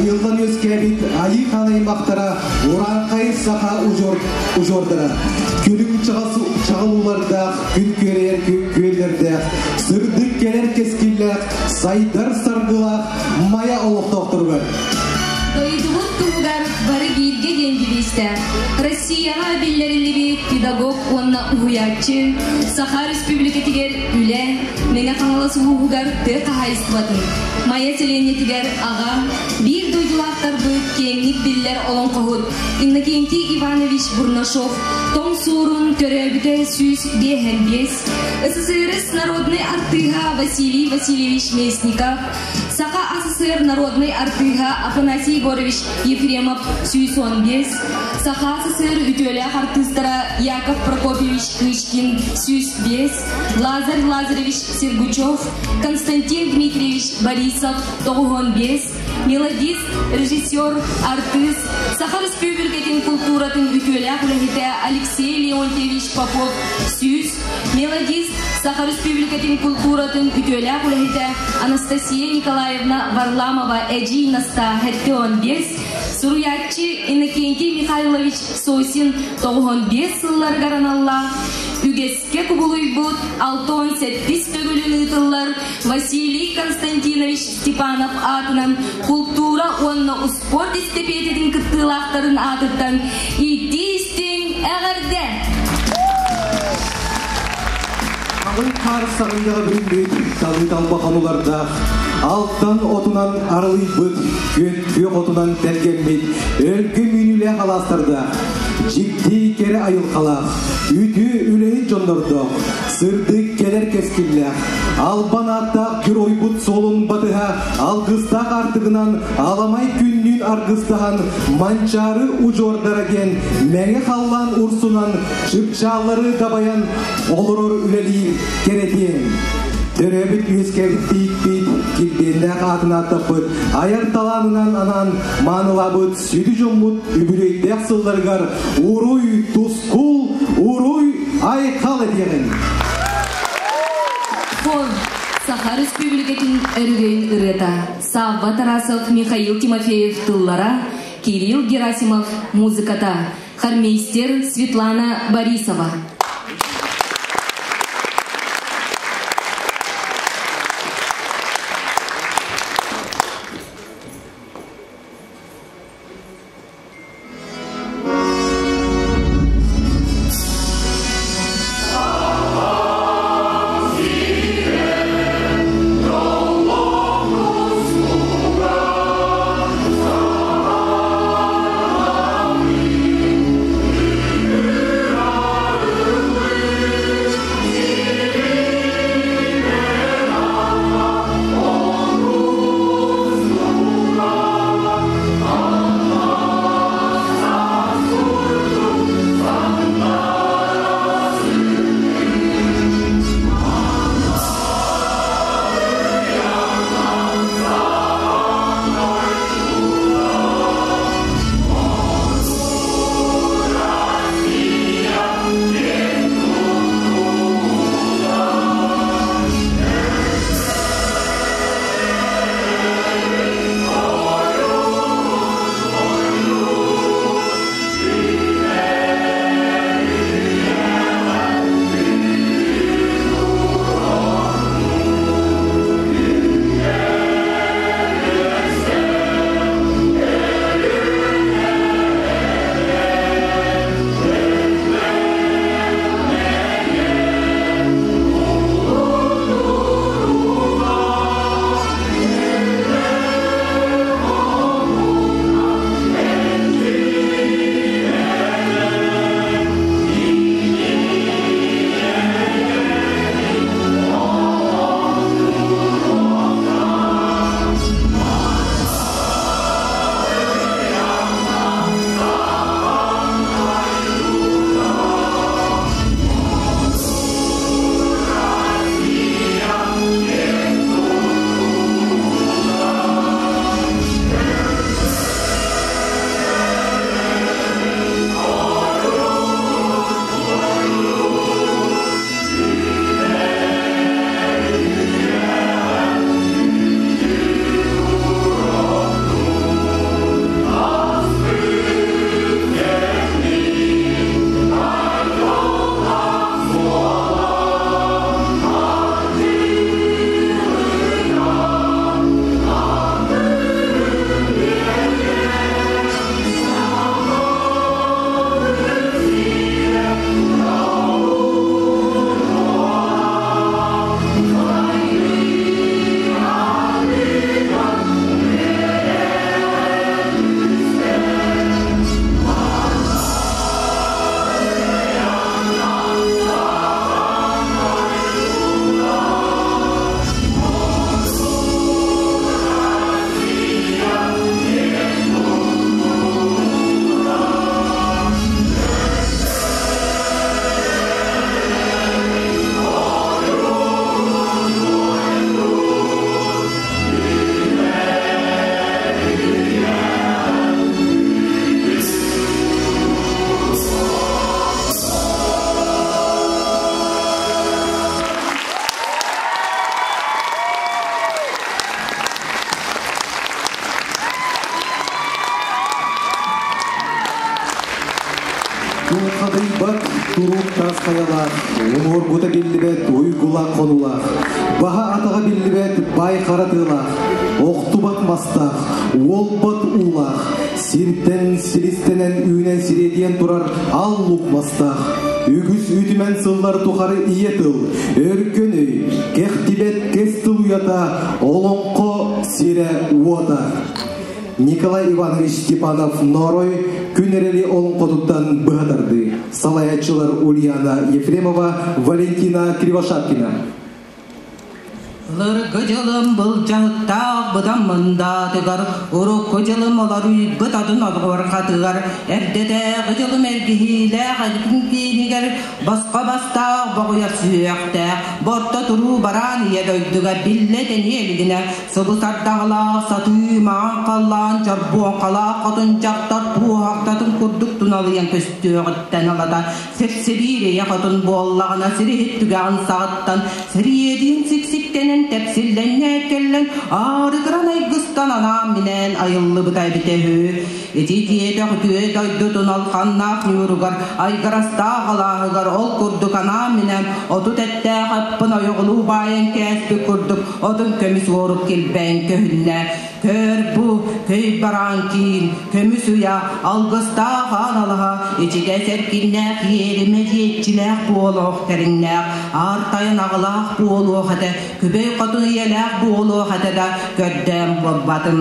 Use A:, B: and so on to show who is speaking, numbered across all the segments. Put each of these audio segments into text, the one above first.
A: айылдан өскәбит айы қалаймақтара оранқай сақа ұжордыра. Күлің чағылуларда, күн көрер көйлерде, сырдық келер кескілләқ, сайдар сарғылақ, мая олық тоқтырғыр.
B: Дойдулук тугар бары гирге денгилисте. Россияга биллерилиби педагог онна уятчы. Саха республикатигер үле, мене қаңаласы угугар тек хайстыватын. Мая селенетигер ага, бир дойдулақтар бұйт кеңнік биллер олон қағыд. Иннокентий Иванович Бурнашов, том сурун төребіте сүйс бехен бес. СССР народный артыга Василий Васильевич Местников, Саха СССР народный артыга Афанасий Егорович Ефремов сүйсон бес. Саха СССР ütölі артыстара Яков Прокопьевич Кышкин сүйс бес. Лазарь Лазаревич Сергучев, Константин Дмитриевич Борисов тоғын бес. Мелодист, режиссер, артист, Саха Республикатын культуратын ütölі Алексей Леонтьевич Попов сүйс. Мелодист, Саха Республикатын культуратын ütölі Анастасия Николаевна Варламова Эджи Наста Хеттеон бес. Суруятчы Иннокентий Михайлович Сосин тоғын бес сыллар гараналла. Үгеске кубулуй бұд алтон сәттіс төгілін ұтылар. Василий Константинович Степанов атынан культура онна спорт истепететін кыттылақтарын атыттан итистің әғірді.
A: Ағын қар сағындағы бүрінбет талый талбақануларда алттан отынан арылый бұд, көк отынан тәргенмет, өлгі мүнілі қаластырда. Жикти кері айыл қалақ, үті үлейін жондырдық, сырдық келер кескілләқ. Албан аттақ күр ойбұт солын батыға, алғыстақ артығынан аламай күннің арғыстаған манчары ұжордараген, мәңе қаллан ұрсынан шыпшалары дабаян олырыр үлелейін керетен. Төребіт өскәбіт дейікбет, келбенді қатына тапыт, аяр таланынан анан манылабыт, сөйді жоммут, үбірейдек сылдарғар, уруй тускул, уруй айқал едеген.
B: Фон, Саха Республикатын өргейін ұрыта, Савва Тарасов, Михаил Тимофеев тыллара, Кирилл Герасимов музыката, хармейстер Светлана Борисова.
A: Дулқадайбат турук тас қаялар, умор бұта беллібет уйгула қонула, баға атаға беллібет бай қаратылақ, оқтубат мастақ, олбат улақ, сирттен сиристенен үйнен сиреден тұрар аллук мастақ, үгіз үтімен сыллар тұқары иетіл, өркен өй, кехтибет кестіл уята, олонқо сире уата. Николай Иванович Степанов Норой күнерели олың қодуттан бұғадарды. Салаятчылар Ульяна Ефремова, Валентина Кривошапкина.
C: Гыжылым бұл жағыттақ бұдан мұнда тұғар, ұрық гыжылым олар үйбіт адын адғыр қатығар, әрдеде гыжылым әргейлі қалқын кейнігер, басқа-бастақ бағыяр сүйектақ, бортта тұру баран едойдыға биллетен елгіне, сұбысардағылақ саты маған қалан, жарбуан қалақ қатын жақтар туғақтатын күрдік тұналыян көстіғіттен алада, сәрсебейре яқатын боллағына сіреттігіған сағыттан, сірейеден сіксіктенен тәпсілден келлен арыдыран айгыстан анам менен айылы бұтай бітehü. Ететиеті құтует айдытын алқаннақ нүрігар, айғараста қалағығар ол күрдік анам менен, оту тәтті қаппын ойғылу байын кәспі күрдік, отын көміс орып келбән көхінне. Көр бұ, көй баран кейін, көміс ұя, алғыста қаналыға, ечеге сәркіннәқ, еріме жетчіләқ болуқ кәріннәқ, артайын ағылақ болуқ әді, көбей қатын еләқ болуқ әді да көрдім бұлбатым.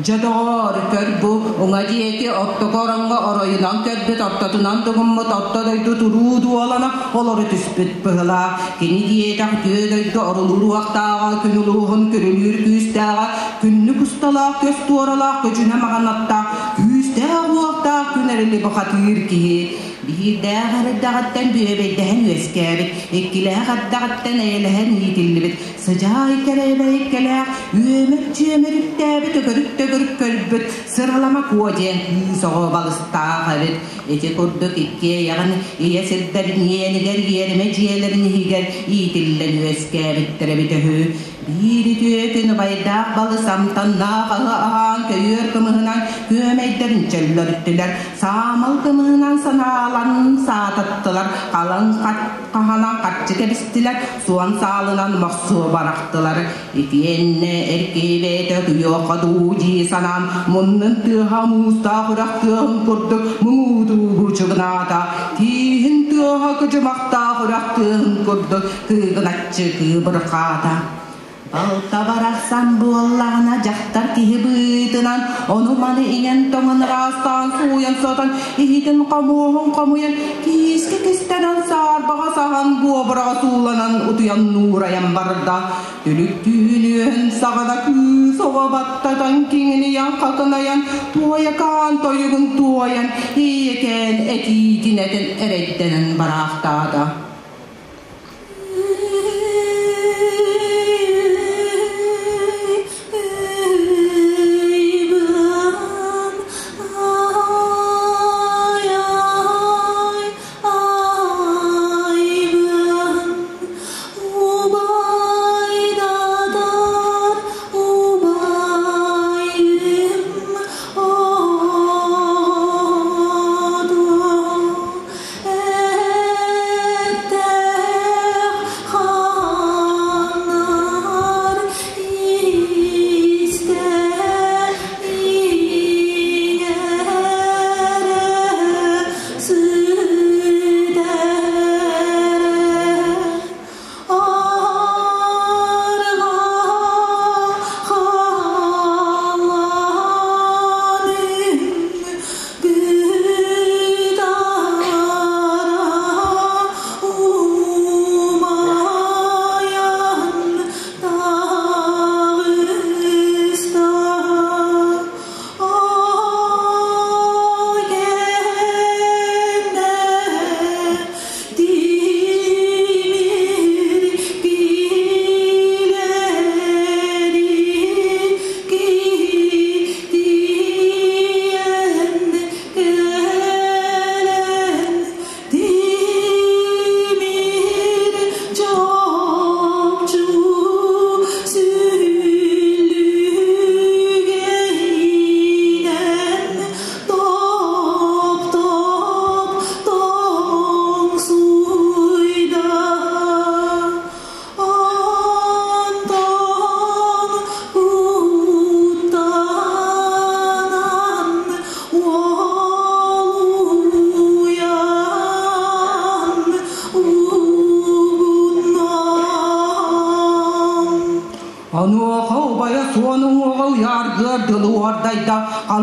C: Жадығыр көр бұ, оңа дейеке отты қораңға орайынан көрбет аттатынан тұғыммыт аттадайды тұруды олана, олары түспет бұғыла. Кені дейетақ түйедайды орылыру ақтаға, күнілуғын көрілер күстәға, күнні күсталақ, көз туаралақ, көжіне мағанаттақ, күстәғ уақтақ, күнәрілі бұқатыр кейі. Бейірдәғ әрдағаттан бөбейдән өскәбет, еккіләғ әрдағаттан әйләһән етілібет, сыжай кәрәбәй кәләғ, өмір жөміріктәбет, өкірік көлбет, сыралама көден күсоғы балыстақ әбет. Эти күрдік екке яғын, иясірдәрін енігер, еріме жиелерін егер, етілден өскәбеттір әбетігі. Бири түйетін байдақ балы самтаннақ ағын көйір кымығынан көмейдерін чөллер үттілер, самыл кымығынан саналан сатыттылар, қалың қағанан қатчы кәбістілер, суан салынан мақсу барақтылар. Екенне әркебеті тұйоқаду жи санам, мұнның тұға мұста құрақтығын күрдік, мұңуды бұчығыната, тейін тұға күжімақта құрақтығын күрдік, күйгін атчы күйбірқата. Балта барақсан боллағына жақтар кейі бұйтынан, оны маны инен тоңын растан суян сотан, ехетін қамуын кейіске кестенен сарбаға саған бұбыраға суланан ұтыян нұраян барда. Түлік түйінен сағада күз оға баттатан кеңіне ян қақынаян, туаяқан тойығын туаян, екен әтейден әтін әреттенін барақтада.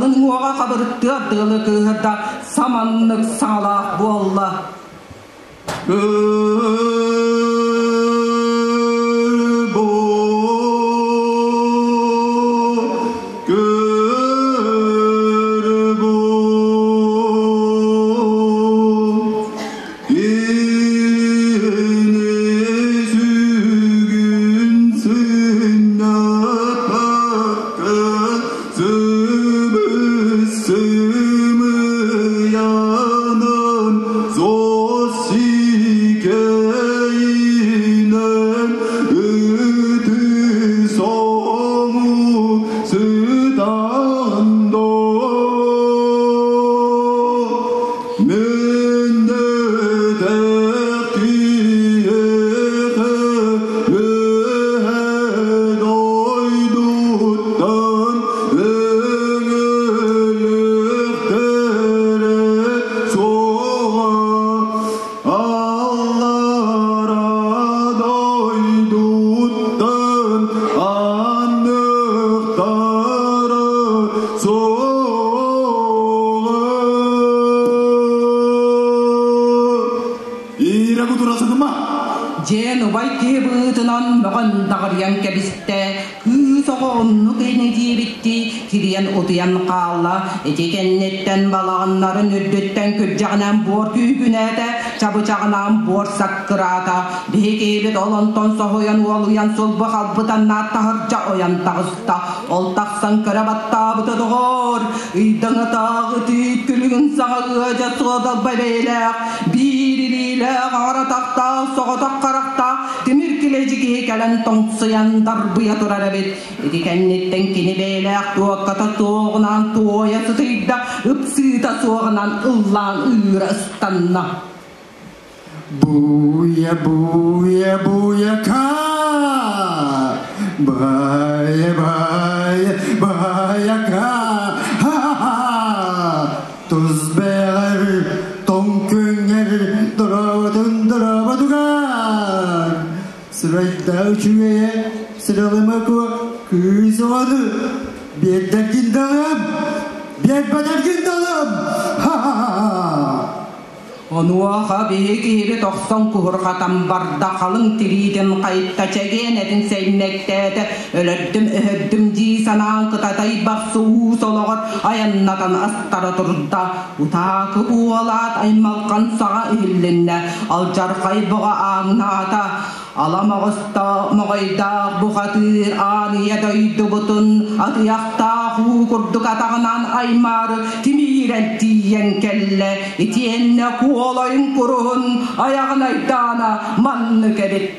C: Alın oğa kabırıttı adığlı kığırda samanlık sağlaq bu Allah. Cennetten balağınların üddütten kürcağından bor tüygünede çabıcağından bor sakkırada behekeylet olonton soğuyan oluyan sol bakal nattahırca oyan tağızda ol taqsan karabatta bıta doğur ıydana tağı tüykülüğün sağıca soğudal baybeylek biriliyle ağara taqta soğudak qarakta demir kilecik hekelen toңсыян darbıya durar evet edikennetten kini beylek tuokkata soğunan tuoyası tıyda ıpsıda soğunan ıllan ıra ıstanna
D: Buya buya buya ka Baya baya baya ka Ha ha Tuz beğer Ton könger Durabadun durabadugar Sırayda uçuya Sıralama ku Kız oğlu Bir dergin dalım Bir badargin dalım Ha ha
C: Onuaha behekebe 90 kuhurqatan barda qalın tiriden qayıtta çegen edin seynekte ölördüm öhördüm ji sanan qıtatay baqsu soloğat ayannatan astara turda utaqı ualat aymalqan sağa ihillenne aljarqay buğa ağnata alamağısta mağayda buğatır aniye döydü butun atıyaqta hu kurduk atağınan aymarı timiren tiyen kelle itiyenne kuolayın kurun ayağına idana manlı kebit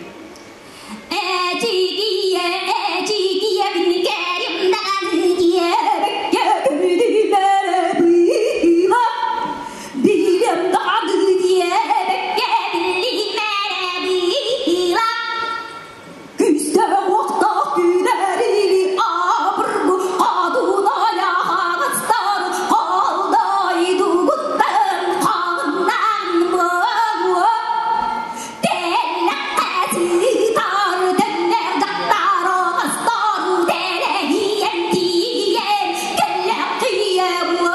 E: Ecigiye bin kerimden diye bekledilere bıyla bilem dadı diye bekledilere bıyla küste vakta güderini abırgu kaduna yağıstan kaldaydı guttan kalından bu dellekesi tar deller gattar ağıstan delehiyen diyen kellekiye bu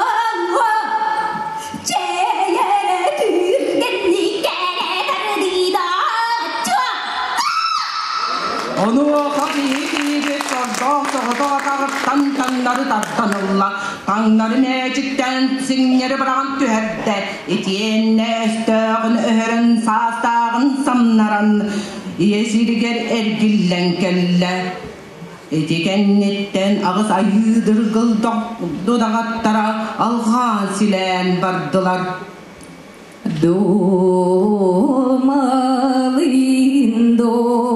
E: ceyere türgenli kere derdida
C: Onuaha behekebe sorda soğuda tağıttan tanları tartanılla tanları mecikten sinleri bırakın tüherde etiyenne östağın öhürün sastağın samnaran yesirger ergillen kelle etikennetten ağız ayıdır gıldak dudağattara alğan silen bardılar
B: Domalın domal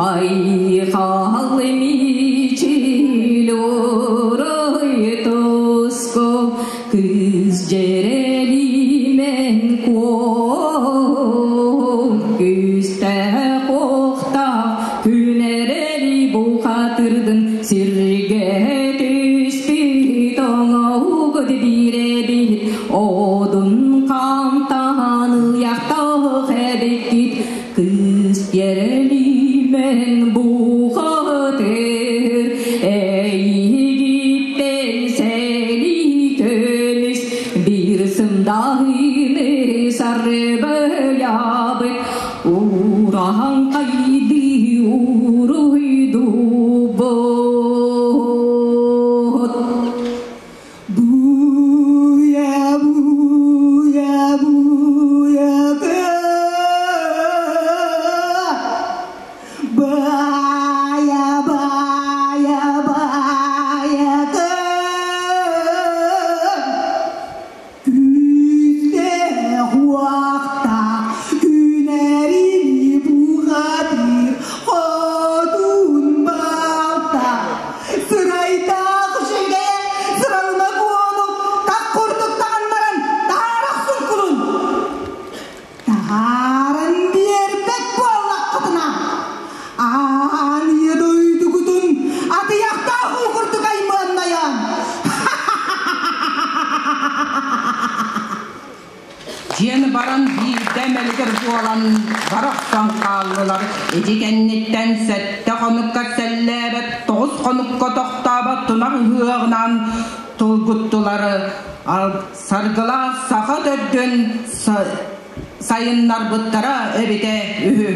B: ay halmi çiloroy tosko kız cerelimen ko küste kokta künereli bu hatırdın sirge tüspü toңa ugud birebin odun kamtanı yakta hebekit kız yerelimen bu hatır ey
C: Жиені баран бейдем әлгір болан барақтан қалылар. Едекеннеттен сәтті қоныққа сәлләбет, тоғыз қоныққа тоқтабат тұнақ үйіғынан тұлғыттылары. Сарғыла сақа дөдден сайынлар бұттара өбете үйі.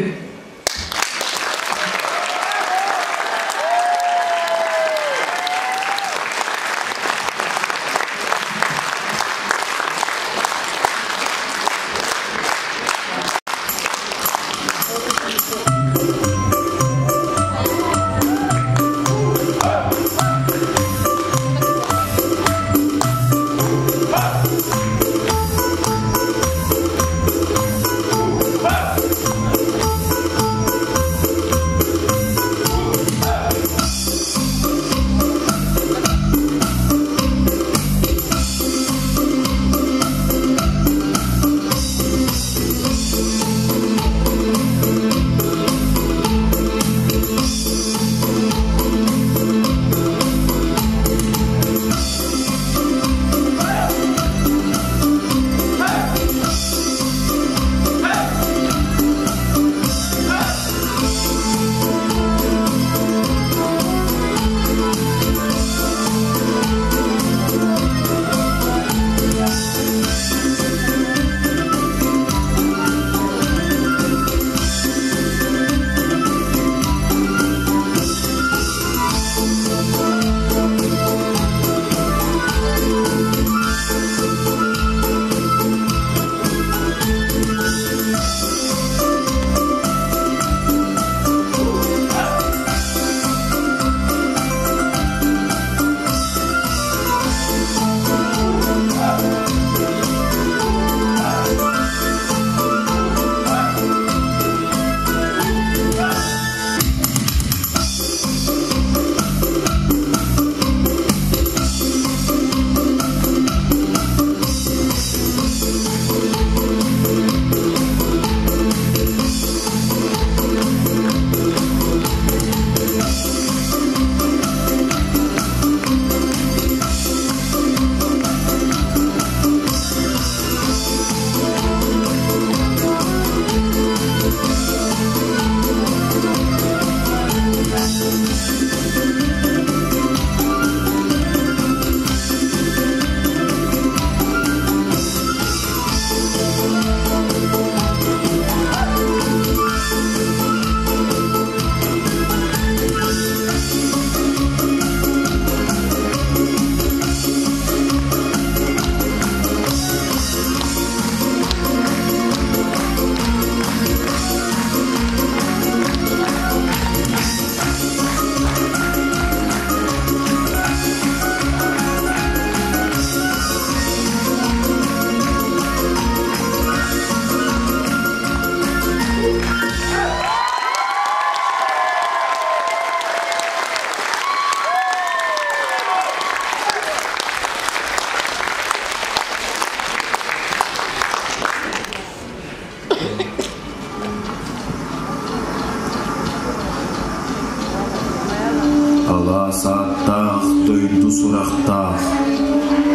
F: Сааттах дойду сурақтах,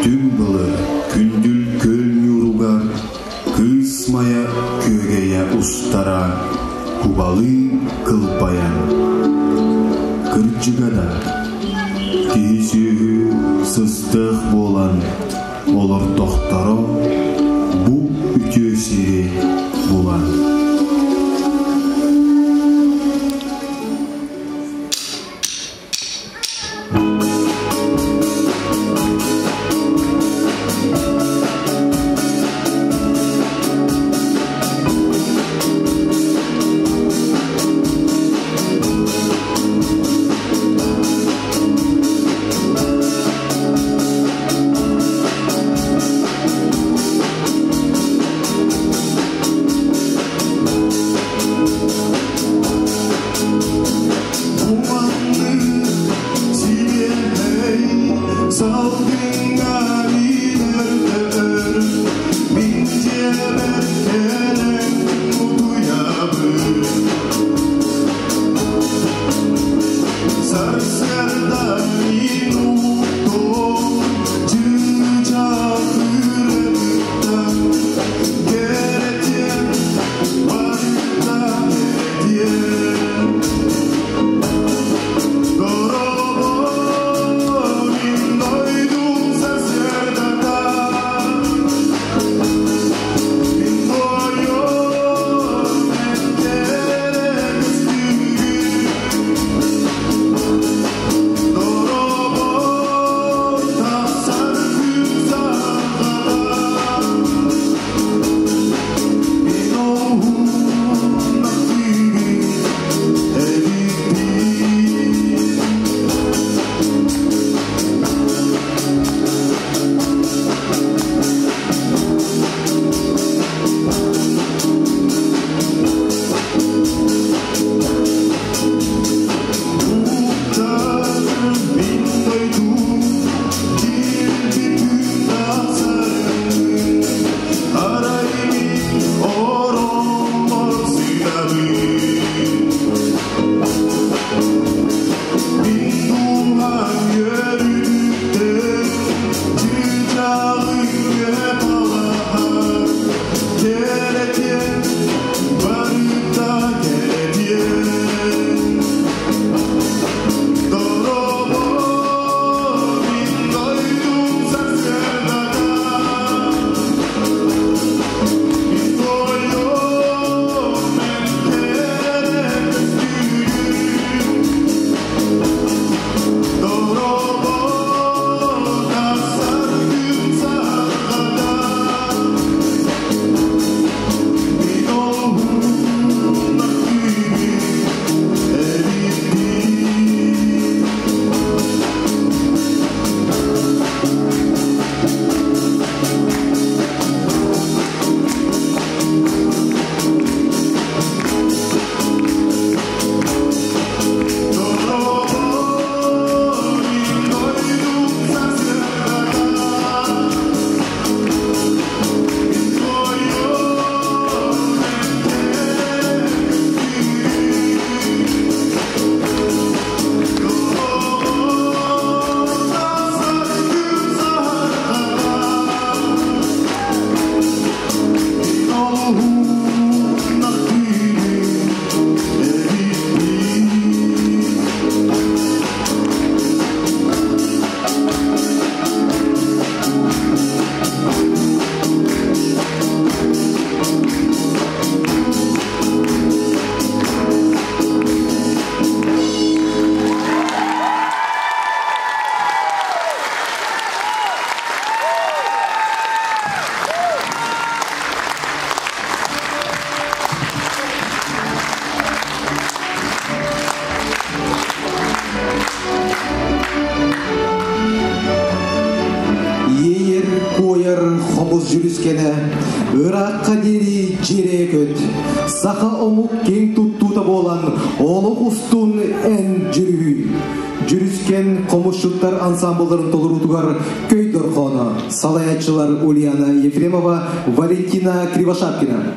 F: түн бұлы күнділ көл юругар, кысмая көгея устара, кубалы кылпаян. Кырчыгада кейсүйі сыстық болан, олар тоқтаро, бұ үтесіре болан.
A: хомуз жүріскені, ыраққа дери жерек өт, сақа омук кең туттута болан, олық устун ән жүрүй. Жүріскен комушуттар ансамблдарын толырутугар көйдор қоны, салаятчылар Ульяна Ефремова, Валентина Кривошапкина.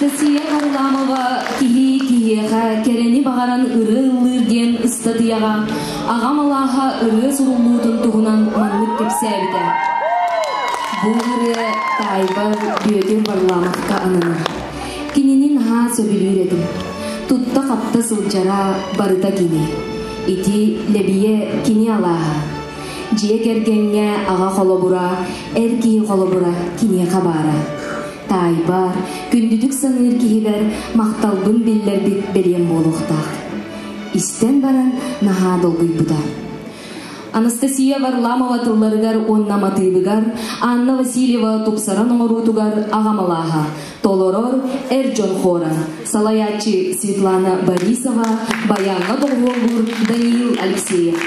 B: Анастасия Варламова кихи-кихиха керени бағаран ыры-ылыр ден ыстатыяға ағамалаға ыры сурулуутун туғунан манлык кепсәбіті. Бұл ыры Тайбар Бүйөтер Варламовка ананы. Кининин ха сөбілір едім. Тутта қапта сылчара барыта кини. Ити лебие кини алаға. Жие кергенге аға қолобура, әркей қолобура кини қабара. Тайбар, күндүдүк саныр кихибер мақталбын биллер бит берем болуқтақ. Истен баран наха долгуй буда. Анастасия Варламова тылларыгар оннаматыбыгар, Анна Васильева тупсаран оңорутугар ағамалаға. Толорор Эрджон Хора, Салаячи Светлана Борисова, Баянга Долгур Даниил Алексеев.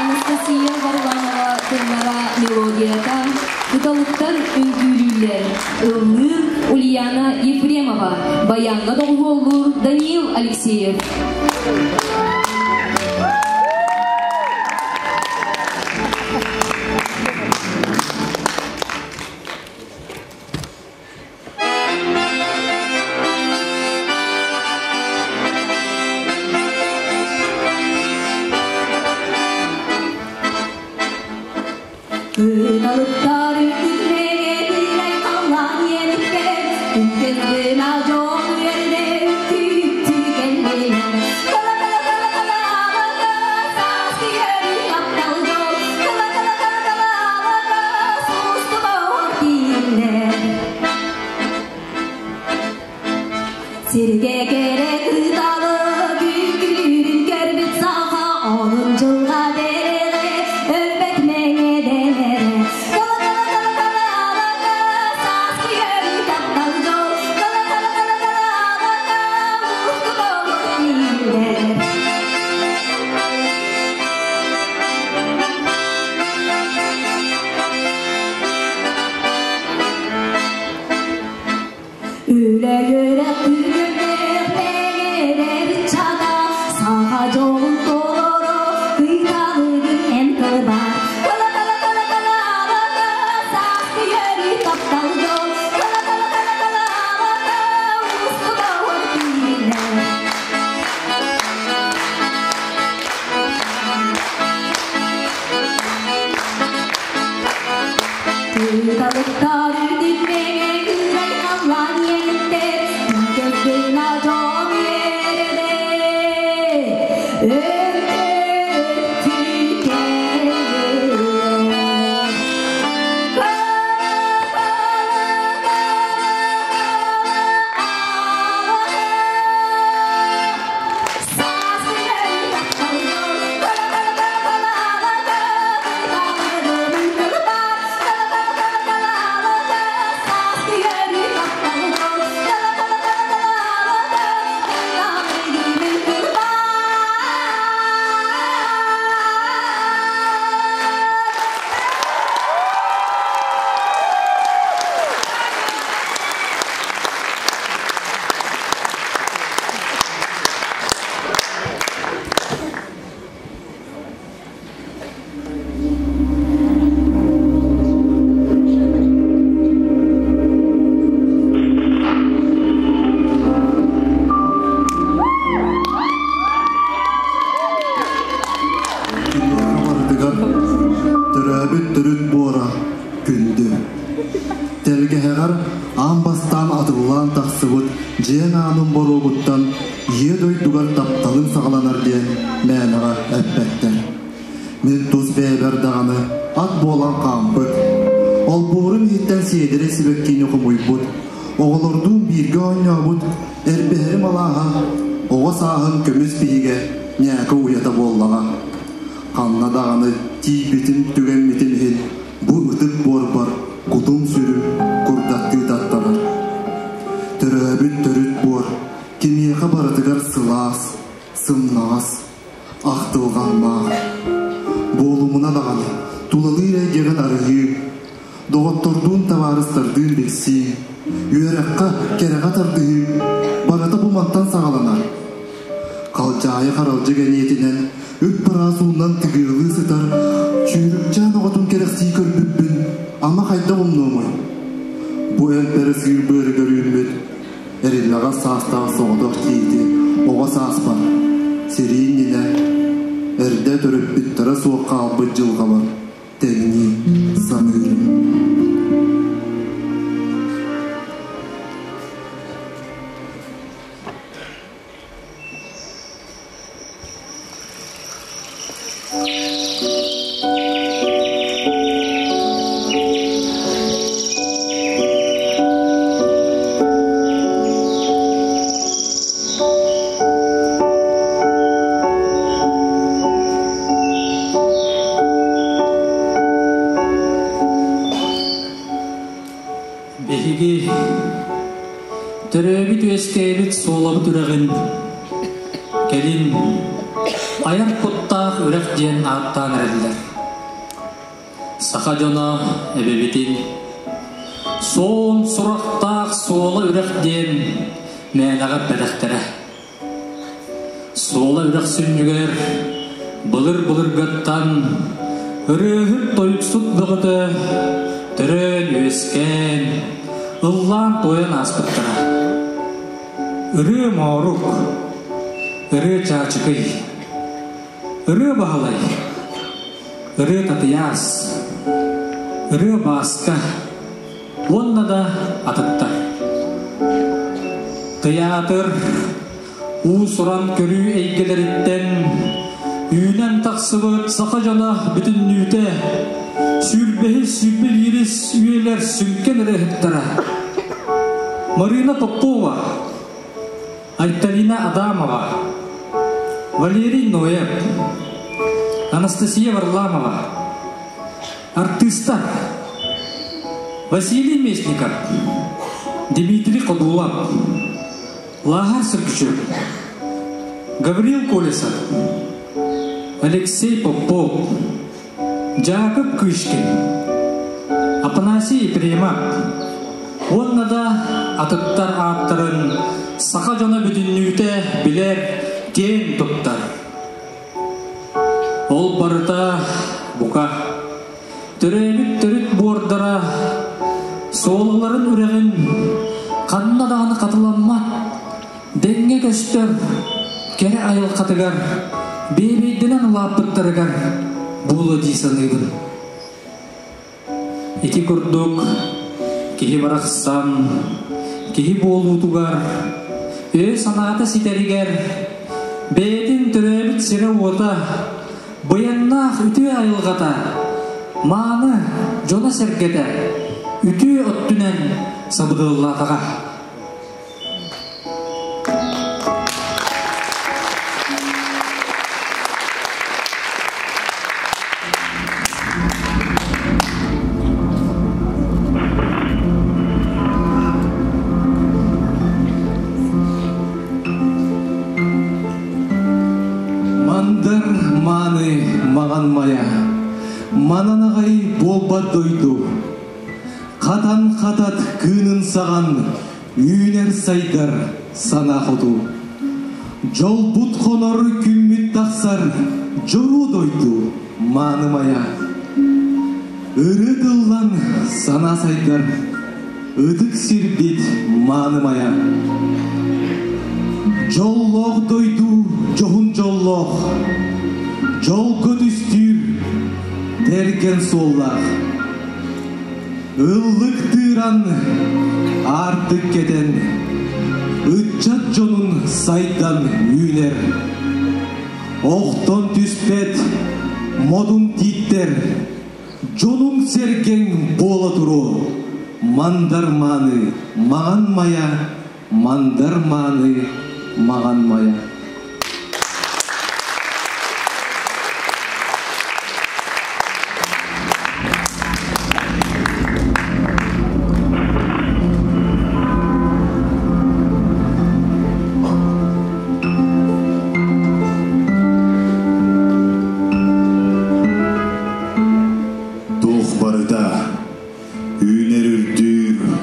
G: Анастасия Варламова тыңлара мелодияда Кыталыктан үңгүлүлер Ылыр Ульяна Ефремова, Баянга Долголур Даниил Алексеев.
H: Teatr usuran körü eygeleritten üynen taksıvıt sakacana bütün nüte sülbehi sülbil yiris üyeler sünken rehittara Marina Popova Altalina Adamova Валерий Ноев Анастасия Варламова артистар Василий Местников Дмитрий Кодулов Лахар Сыркачев Гаврил Колесов Алексей Попов Джакоб Кышкин Апанасий Епремов Оннада атыттар аттарын сақа жона бүтіннүйте білер кен тұптар. Ол барыта бука. Төрөбүт бордара соолуларын үреген канна даганы катыламма. Деңге көстөр кере айыл катыгар бебейдинен лапыттырыгар булы дисаныгыр. Ити курдук кихи бараксан кихи болутугар санаата ситеригер бетин төрөбүт сире ота Быяннах үтү айылгата, мааны жона сергете, үтү оттүнен сабыдыллатага.
A: Мананагай болбат дойду, катан катат кынын саган, үйнер сайдар сана ходу. Жол бут конор күммүт таксар, жору дойду, манымая. Өрі дыллан сана сайдар, ыдык сирбит манымая. Жоллох дойду, жохун жоллох, жол көтүстүр, терген соллах. Ыллык тыран артык кетен, ытчат жонун сайдан үйнер. Оқтон түспет, модун титтер, жонун серген бола туру. Мандар маны, маған мая, мандар маны, маған мая.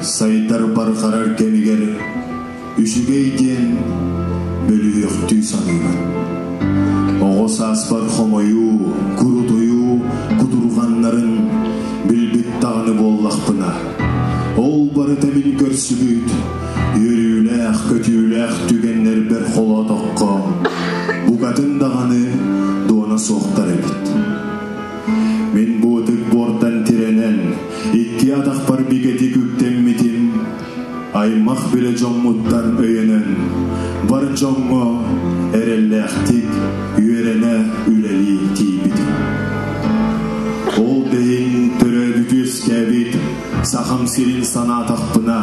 F: Сайдар барқарар кемигер, үшігейден бөлі өқтүй саныйған. Оғыз аспар хомойу, күрутойу, күдұрғанларын білбет тағыны боллақпына. Ол бары тәмін көрсігіт, үйріләқ, көтіләқ түгенлер бір қола тоққа. Бұқатын дағаны дуана соқтар әбет. Мен бұтық бордан тиренен, икки атақ бар бекеті күктен метим, аймақ біле жоммуттан өйенен, бар жомма әрелләқтік, үйерене үлелі тейбітім. Ол дейін түрі бүтес кәбет, сақам сирин сана тақпына,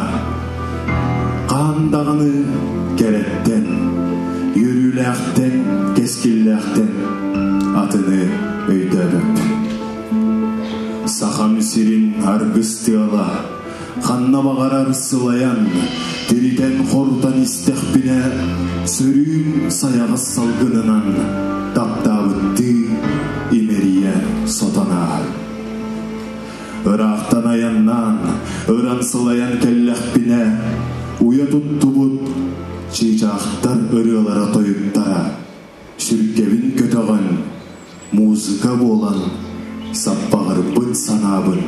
F: қандағыны кереттен, үйріләқтен, кескілләқтен, атыны өйді бөп. Сахам сирин аргысты ала, қанна бағарар сылаян, теритен қордан истеқпіне, сөрін саяғы салғынынан, таптабытты имерия сотана. Ырақтан аяннан, ыран сылаян келләқпіне, уя тұтты бұд, чейчақтар ырылара тойыптара, шүркевін көтіған, музыка болан, саппағыр бұд санабын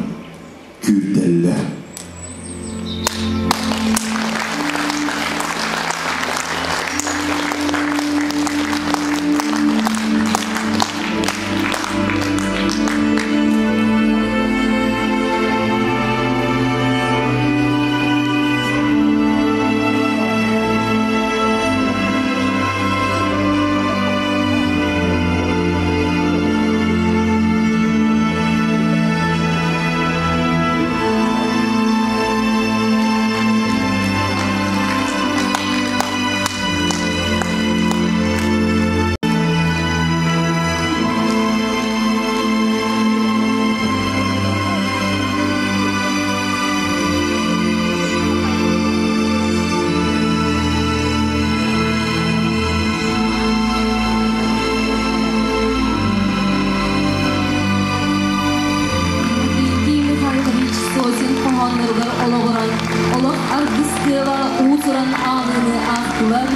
F: күрделі.
B: Аргыстыла утран ağını aktılar.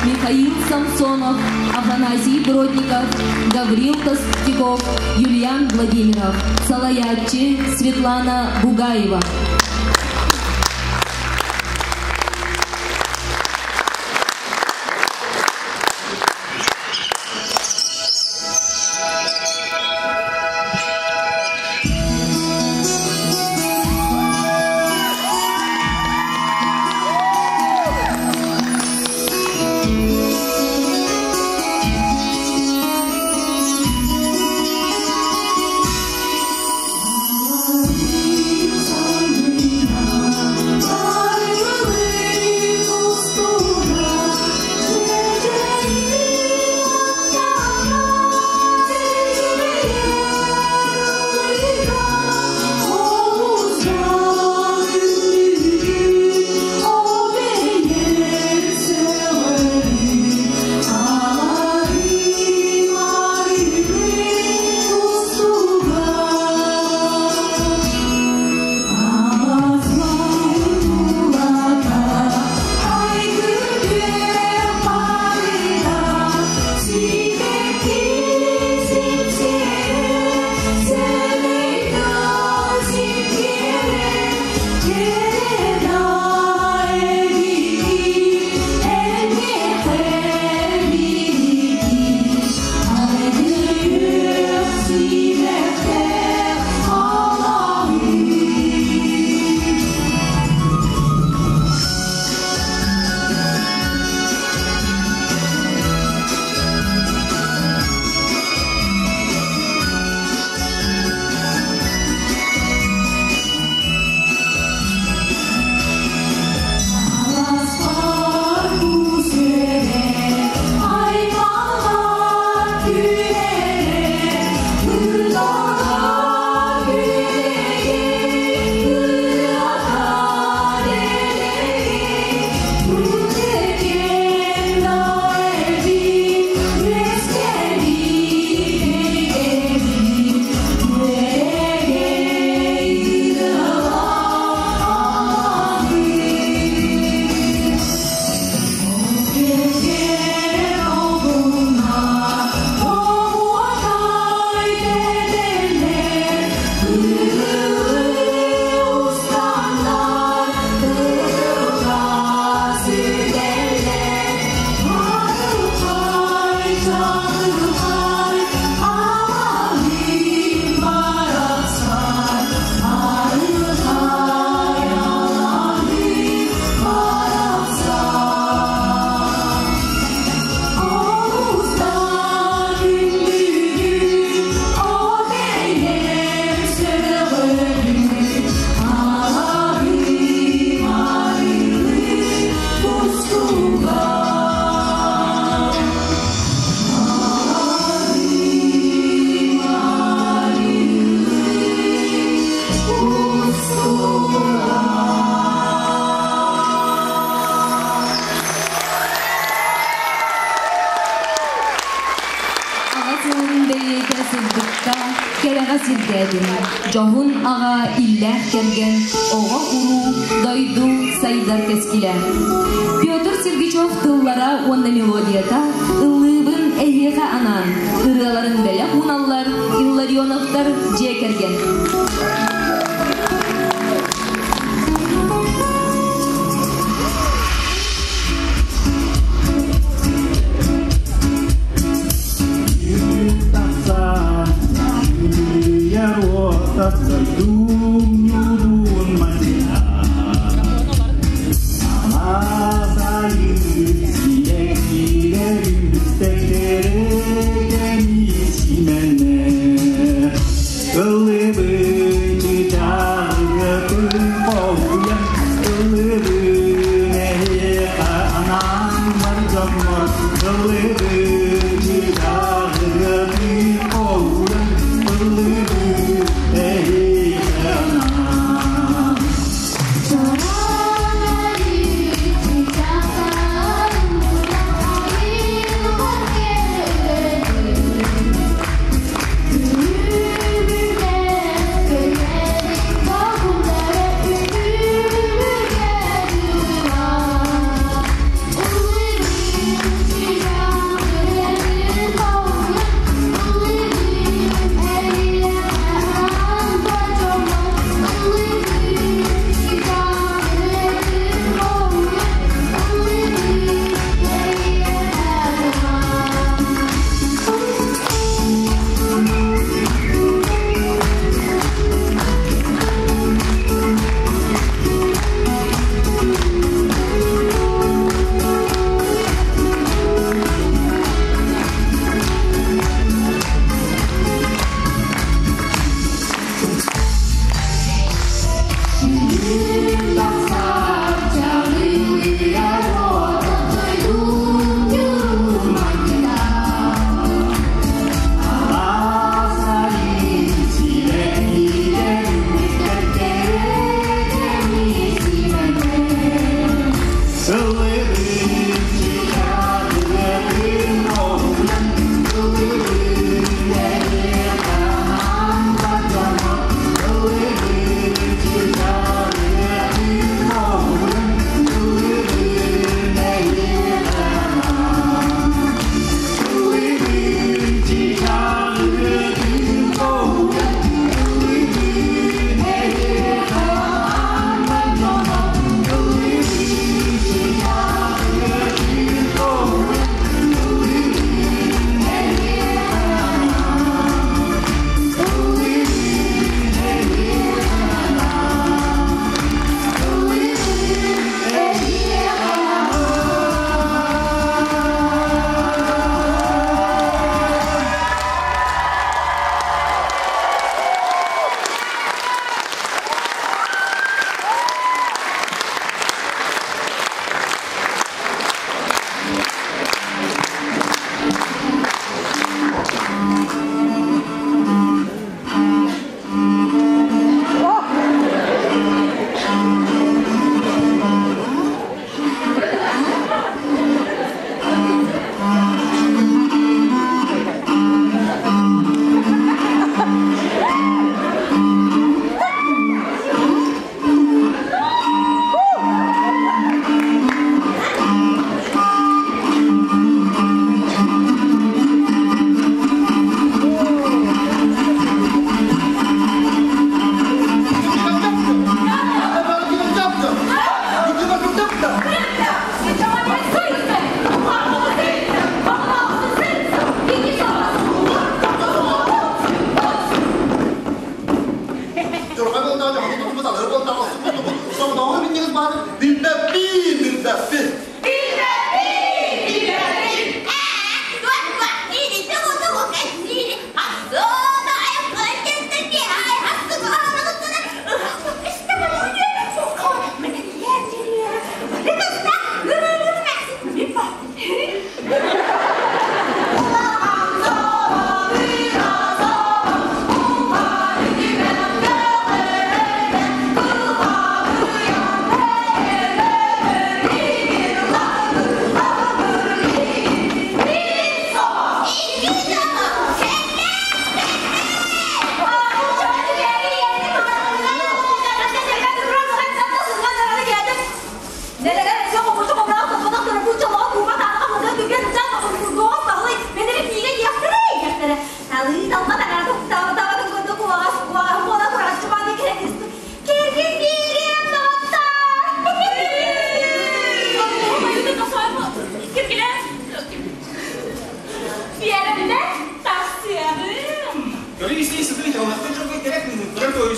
B: Михаил Самсонов, Афанасий Бродников, Гаврил Костюков, Юлиан Владимиров, Салаятчи Светлана Бугаева. Johun ağa illah kergen, oğa uru, doydu, sayдар keskilер. Петр Сергичев тыллара онда мелодията, ыллыбын эйеға анан, ыраларын бәлі хуналлар, Илларионовтар же керген.
I: Oh,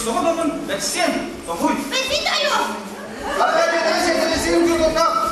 I: Soğuk olun. Beksin. Okuy.
E: Beksin dayı.
I: Hadi ben senin kurdum.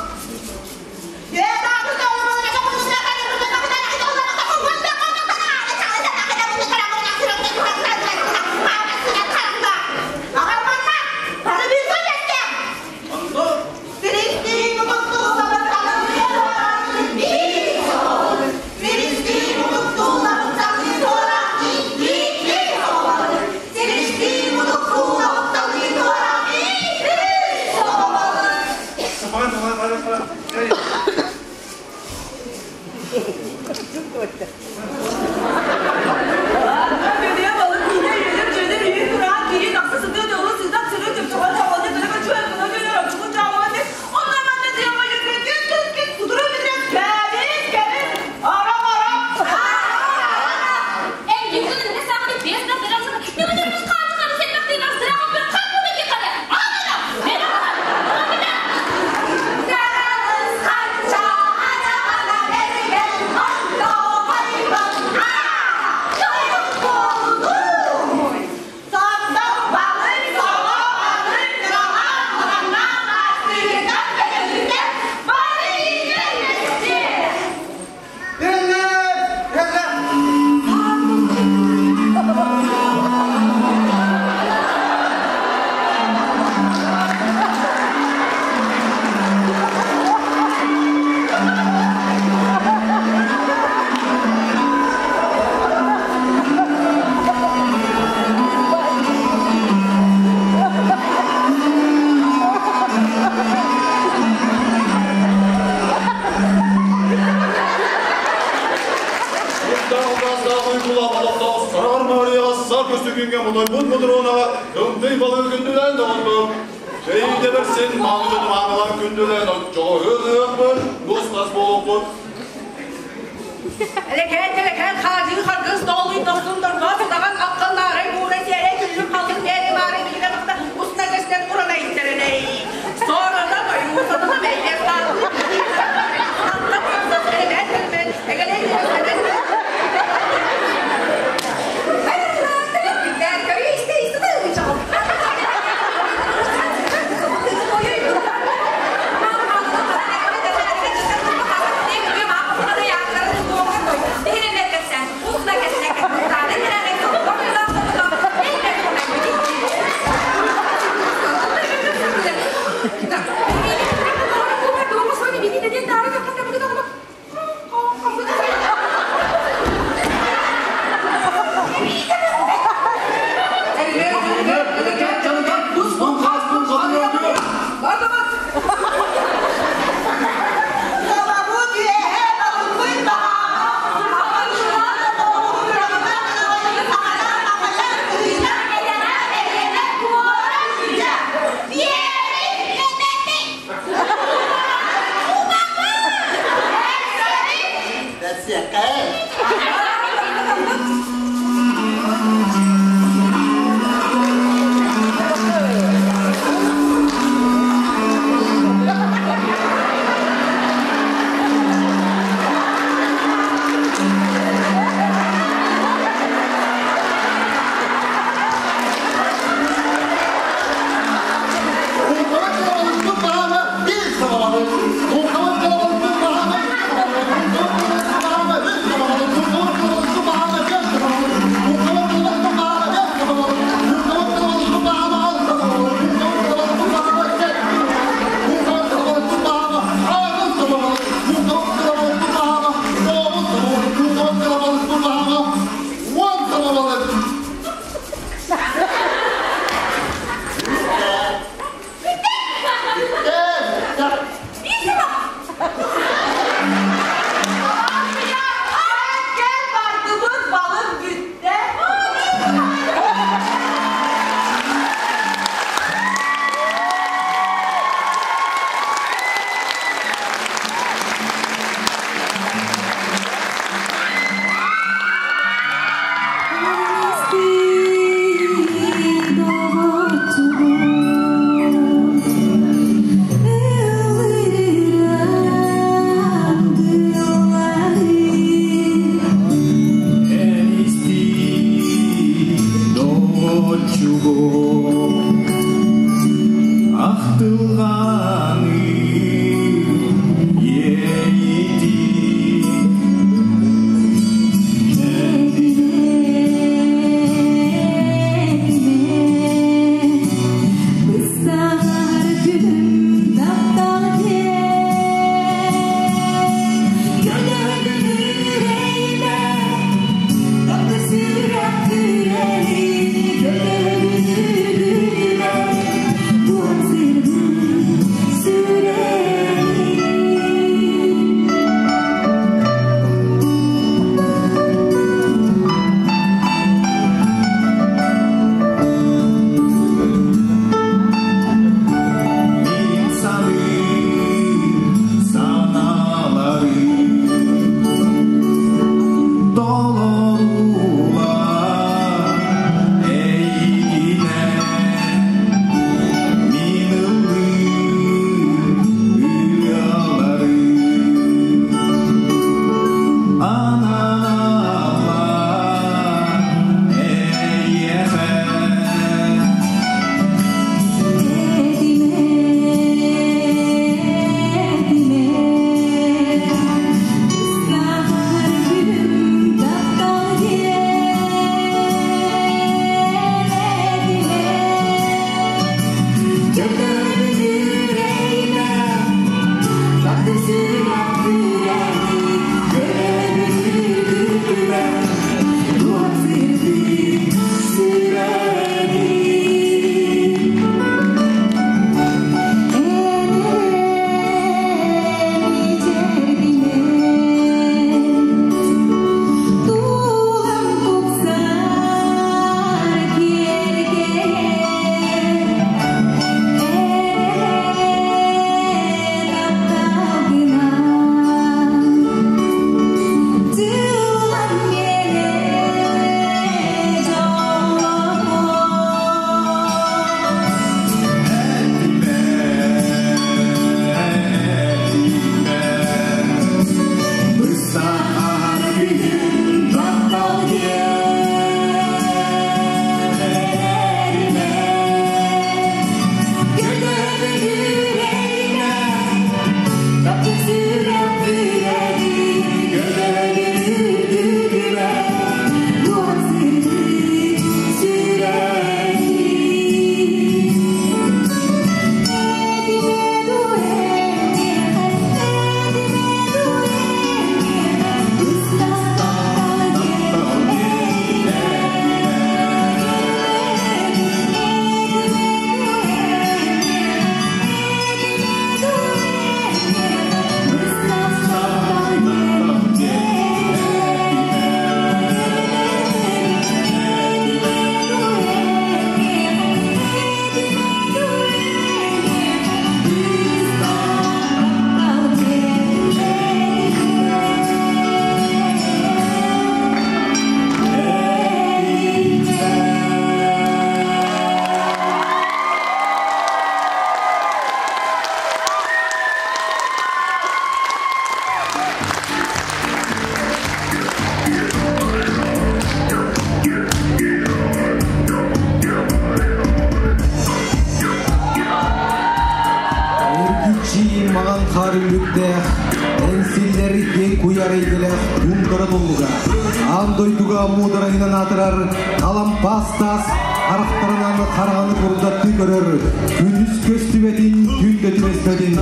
A: Мудра мудрайынан атырар, Калампастас, арықтарынан қарағаны құрдатты көрер. Күндіз көстібетін, түнді түместетін,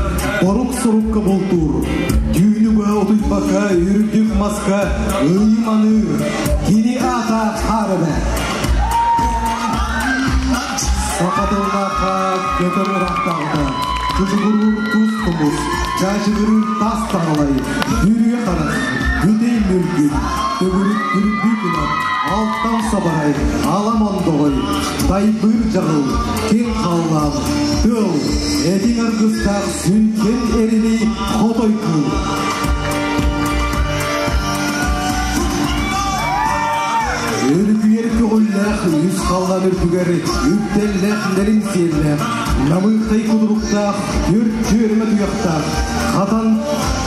A: Орық-сұрыққа болтур. Түйінуға отыпақа, үрдік маска, ұйыманы, кені ата қарыбы. Сақатылдақа көтір ұрақтағыда, күжігірір тұз тұмыз, жажығырыр тас тағалай, дүрге қарас, күдей мүлгін, төгірік күрді күнат, алттан сабарай, аламан доғай, тайбыр жағыл, кен қалған, төл, әтің арғыстақ, сүнкен әріні қотой күл. Өргүеркі ғұллақ, үз қалған үргігер, үптелләқ нәрін серләқ, намықтай құдырықтақ, төрт-төрімі тұяқтақ, қатан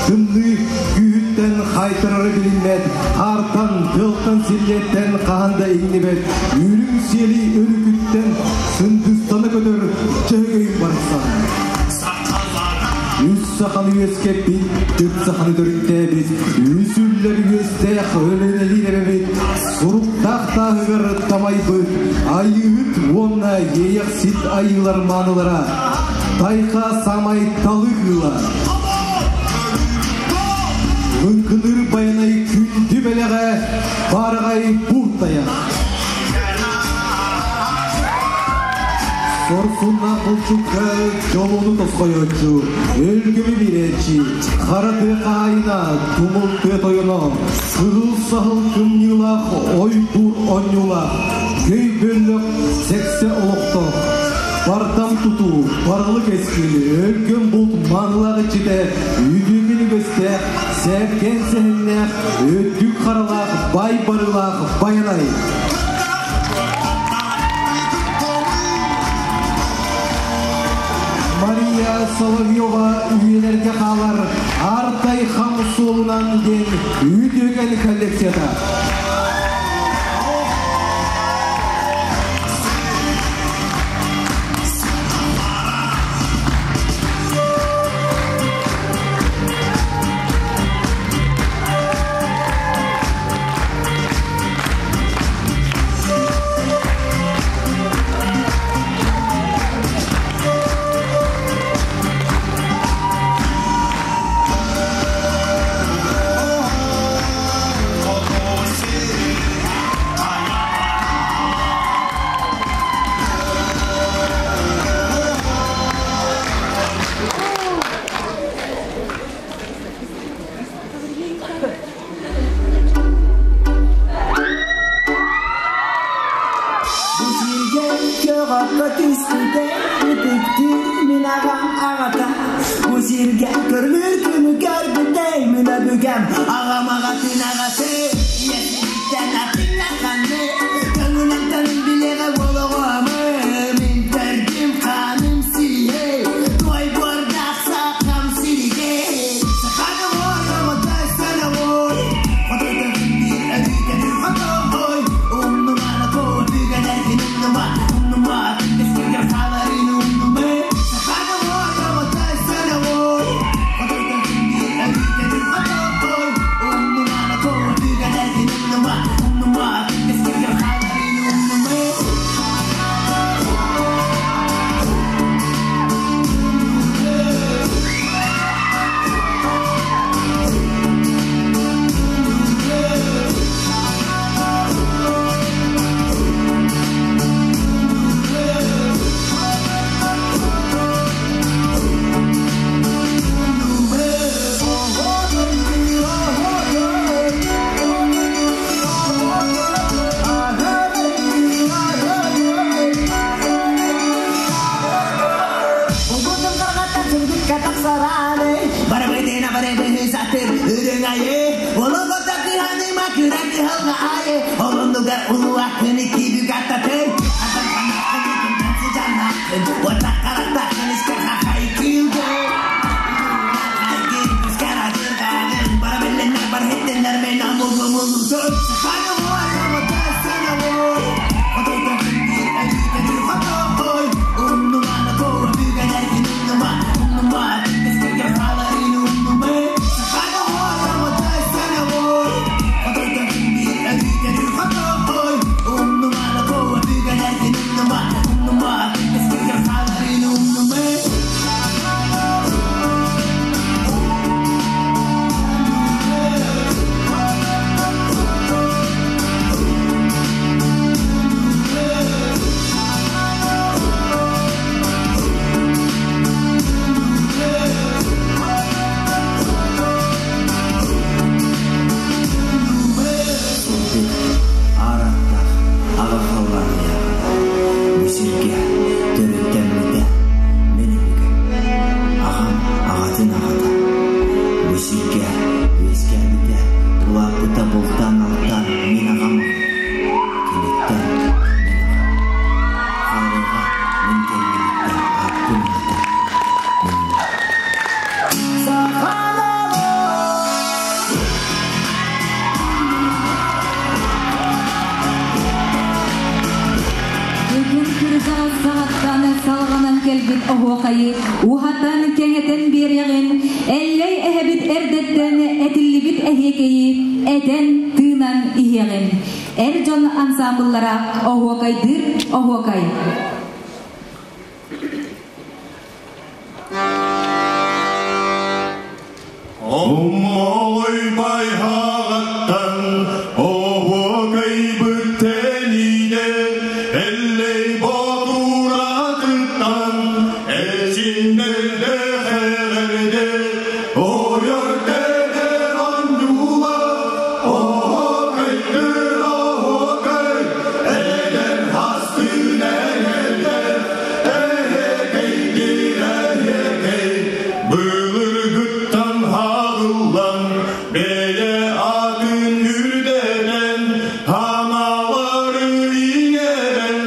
A: тымды күйіттен қайтырары білінмәд, қартан тылтын серлеттен қағанда еңнебәд, үрің сели өргүттен сындыстаны көтір, жөгейін барықсан. Үз сақаны өске бит, түп сақаны дөрінте бит, үзүллер өстәқ өліне лидеребет, сұруқтақ тағығыр тамай бұд, айығыт онна еяқ сит айылар манылара, тайқа самай талығыла. Мүмкінір баянай күнді бәліға, барғай бұртая. Сорсунна құлчуққа жолуны тосқойотчу, өлгімі беретчі, қараты қайна, тұмылты тойыны, сығыл-сағыл күмнілақ, ой-тур оннюлақ, көй бөлік, сәксе ұлықты, бартам тұту, барлық ескілі, өлгім бұлт маңлағы чіде, үйдегіні көстәқ, сәпкен сәніннәқ, өттік қаралақ, бай барылақ, баянай. Мария Соловьева үйелерге қалар, Артай Хамсолынан ден үйдеген коллекцияда.
B: ohuqayı uhatan kengeten beregen elley ehebit erdetten etillibit ehyekeyi eten tığınan ihegen Erjon ansambullara ohuqaydır ohuqay
F: Omoy bayhaqtan ohuqay büttenine elley bodurattan esinelde xeverde oyor deder anjula ohuqaydır ohuqay eder hastine elde ehekeydir ehekey bığır gıttan hağıllan beye adın yürdeden hanaları ineren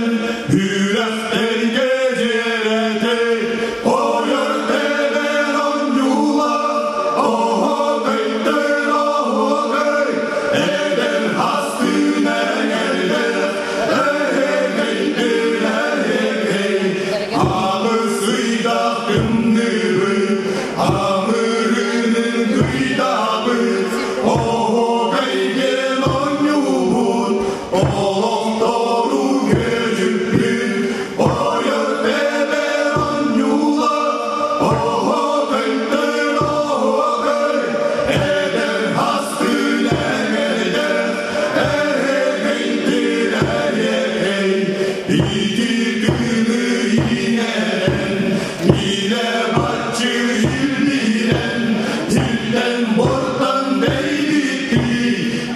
F: yürekler gecerete koyar dever anjula ohuqaydır ohuqay eder hastine elde ehekeydir ehekey ağısıydak dümdürü Amırının kıydabı ohuqay gel onюğun Oloq doğru gözüpün Oyur dever onюğla ohuqaydır ohuqay Eder hastine eder ehekeydir ehekey İgidini yineren yine batçı ildiren Dilden bordan değdi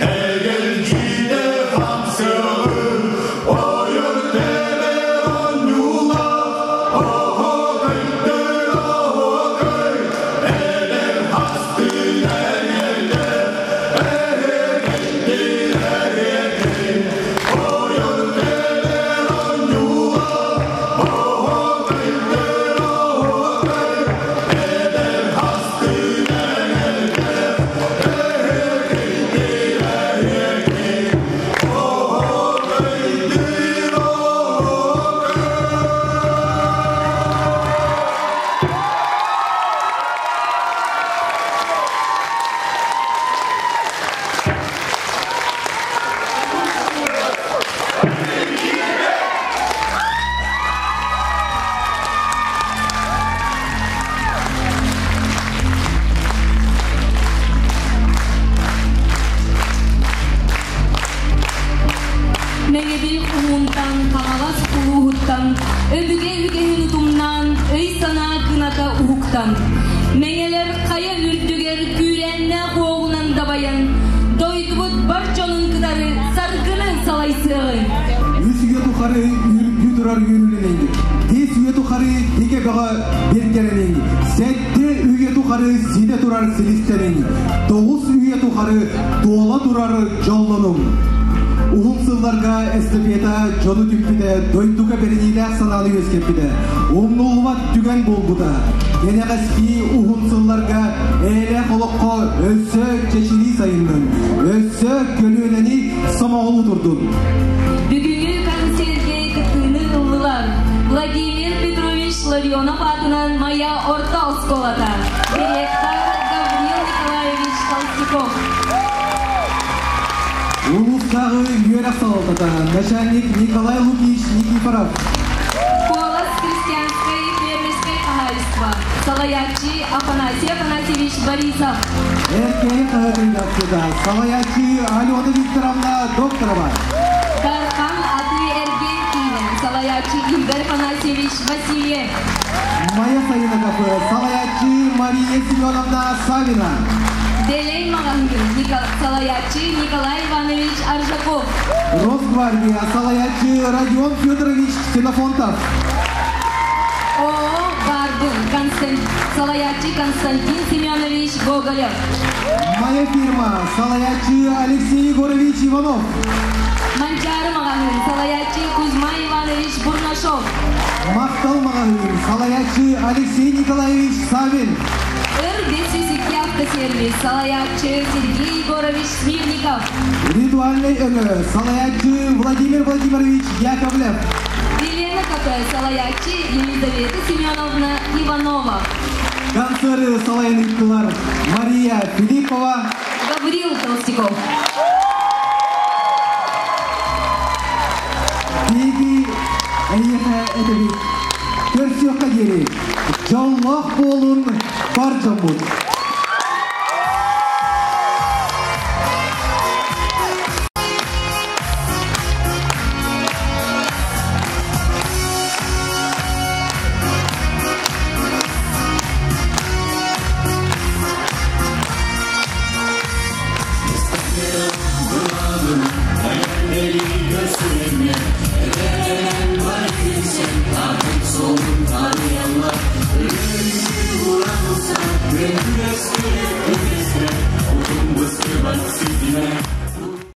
F: egelcide hamsığın Oyur dever onюğla ohuqaydır ohuqay Eder hastine eder ehekeydir ehekey Oyur dever onюğla ohuqaydır ohuqay Eder hastine eder ehekeydir ehekey ohuqaydır
B: Megebi uğuntan kamalas kuluhuttan öbüge ügehini tumnan öy sana kınata uhuktan Mengeler kaya ürdüger kürenle oğunan dabayan Doydubut barçonun kıdarı sargını salaysığın
A: Üsüge tukarı yürüpü durar yürülenengi. Des üge tukarı dike bağa berkelenengi. Sette üge tukarı side durar silistenengi. Doğuz üge tukarı doğala durar jollanım. Uhumsızlarga estafeta jonu tümpüde doyduka bereniyle sanalı özkepide. Umnuluvat tügen bolbuda. Gene kaspi uhumsızlarga eyle kolokko össö çeşini sayından. Össö gölüöneni samağılı durdun.
B: Бүгүнкү концертке кытыны ыллылар Владимир Петрович Ларионов атынан Мая орта осколата Директор Гаврил Николаевич Толстяков
A: Улустағы үйерек салалтата начальник Николай Лукич Никифоров.
B: Голос крестьянской и фермерской хозяйства Салаячи Афанасий Афанасьевич Борисов
A: Эркене редакцияда Салаячи Алена Викторовна Докторова.
B: Тархан Аты Эрген Киевен Салаячи Игорь Афанасьевич Васильев
A: Майя Сайына капы Салаячи Мария Семеновна Савина.
B: Делей Магангин Салаячи Николай Иванович Аржаков
A: Росгвардия Салаячи Родион Федорович Ксенофонтов.
B: ООО «Гарден» Салаячи Константин Семенович Гоголев.
A: Моя фирма Салаячи Алексей Егорович Иванов.
B: Манчары Магазин Салаячи Кузьма Иванович Бурнашов.
A: Мақтал Магазин Салаячи Алексей Николаевич Савин.
B: Р-202 автосервис Салаячи Сергей Егорович Смирников.
A: Ритуальный ÖNÜ Салаячи Владимир Владимирович Яковлев.
B: Елена Салаячи, Елизавета Семеновна Иванова.
A: Концерты салайныкылар Мария Филиппова,
B: Гаврил Толстяков.
A: Биги Эйха Эдеби, Персиока Гери, Жоллох Болун Баржамут.
F: Yes.